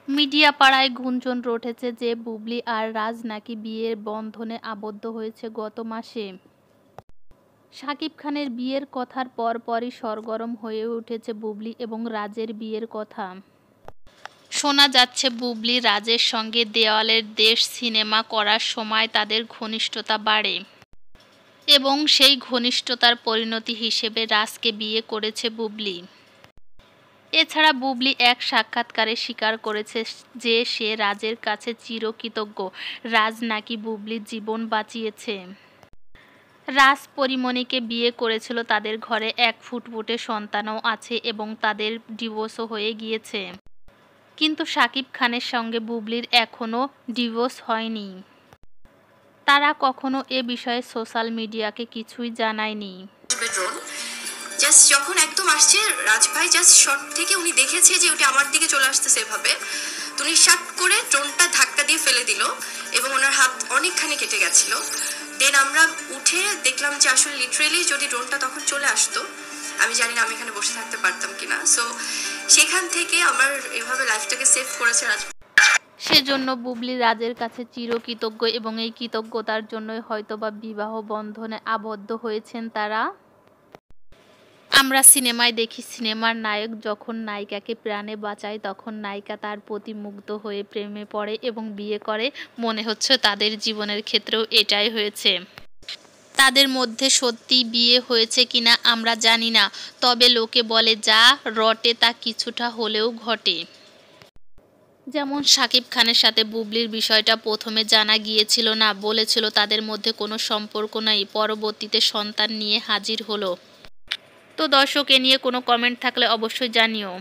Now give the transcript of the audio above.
Media পাড়ায় গুঞ্জন রটেছে যে বুবলি আর রাজ নাকি বিয়ের বন্ধনে আবদ্ধ হয়েছে গত মাসে। শাকিব খানের বিয়ের কথার পরপরই সরগরম হয়ে উঠেছে বুবলি এবং রাজের বিয়ের কথা। শোনা যাচ্ছে বুবলি রাজের সঙ্গে দেওয়ালের দেশ সিনেমা করার সময় তাদের ঘনিষ্ঠতা বাড়ে এবং সেই ঘনিষ্ঠতার পরিণতি হিসেবে রাজকে বিয়ে করেছে বুবলি। এছাড়া বুবলি এক সাক্ষাৎকারে স্বীকার করেছে যে সে রাজের কাছে চিরকৃতজ্ঞ। রাজ নাকি বুবলির জীবন বাঁচিয়েছে। রাজ পরিমণিকে বিয়ে করেছিল, তাদের ঘরে এক ফুটফুটে সন্তানও আছে এবং তাদের ডিভোর্সও হয়ে গিয়েছে। কিন্তু শাকিব খানের সঙ্গে বুবলির এখনও ডিভোর্স হয়নি। তারা কখনো এ বিষয়ে সোশ্যাল মিডিয়াকে কিছুই জানায়নি। জাস্ট যখন একদম আসছে রাজ ভাই জাস্ট শট থেকে উনি দেখেছে যে ওটা আমার দিকে চলে আসতেছে এভাবে, তো উনি শাট করে ড্রোনটা ধাক্কা দিয়ে ফেলে দিল এবং ওনার হাত অনেকখানি কেটে গেছিল। দেন আমরা উঠে দেখলাম যে আসলে লিটারেলি যদি ড্রোনটা তখন চলে আসতো, আমি জানি না আমি এখানে বসে থাকতে পারতাম কিনা। সো সেখান থেকে আমার এভাবে লাইফটাকে সেভ করেছে রাজ। সেজন্য বুবলি রাজের কাছে চিরকৃতজ্ঞ এবং এই কৃতজ্ঞতার জন্যই হয়তোবা বিবাহ বন্ধনে আবদ্ধ হয়েছেন তারা। আমরা সিনেমায় দেখি সিনেমার নায়ক যখন নায়িকাকে প্রাণে বাঁচায় তখন নায়িকা তার প্রতি মুগ্ধ হয়ে প্রেমে পড়ে এবং বিয়ে করে। মনে হচ্ছে তাদের জীবনের ক্ষেত্রেও এটাই হয়েছে। তাদের মধ্যে সত্যিই বিয়ে হয়েছে কিনা আমরা জানি না, তবে লোকে বলে যা রটে তা কিছুটা হলেও ঘটে। যেমন শাকিব খানের সাথে বুবলির বিষয়টা প্রথমে জানা গিয়েছিল না, বলেছিল তাদের মধ্যে কোনো সম্পর্ক নাই, পরবর্তীতে সন্তান নিয়ে হাজির হলো। তো দর্শক, এ নিয়ে কোনো কমেন্ট থাকলে অবশ্যই জানিও।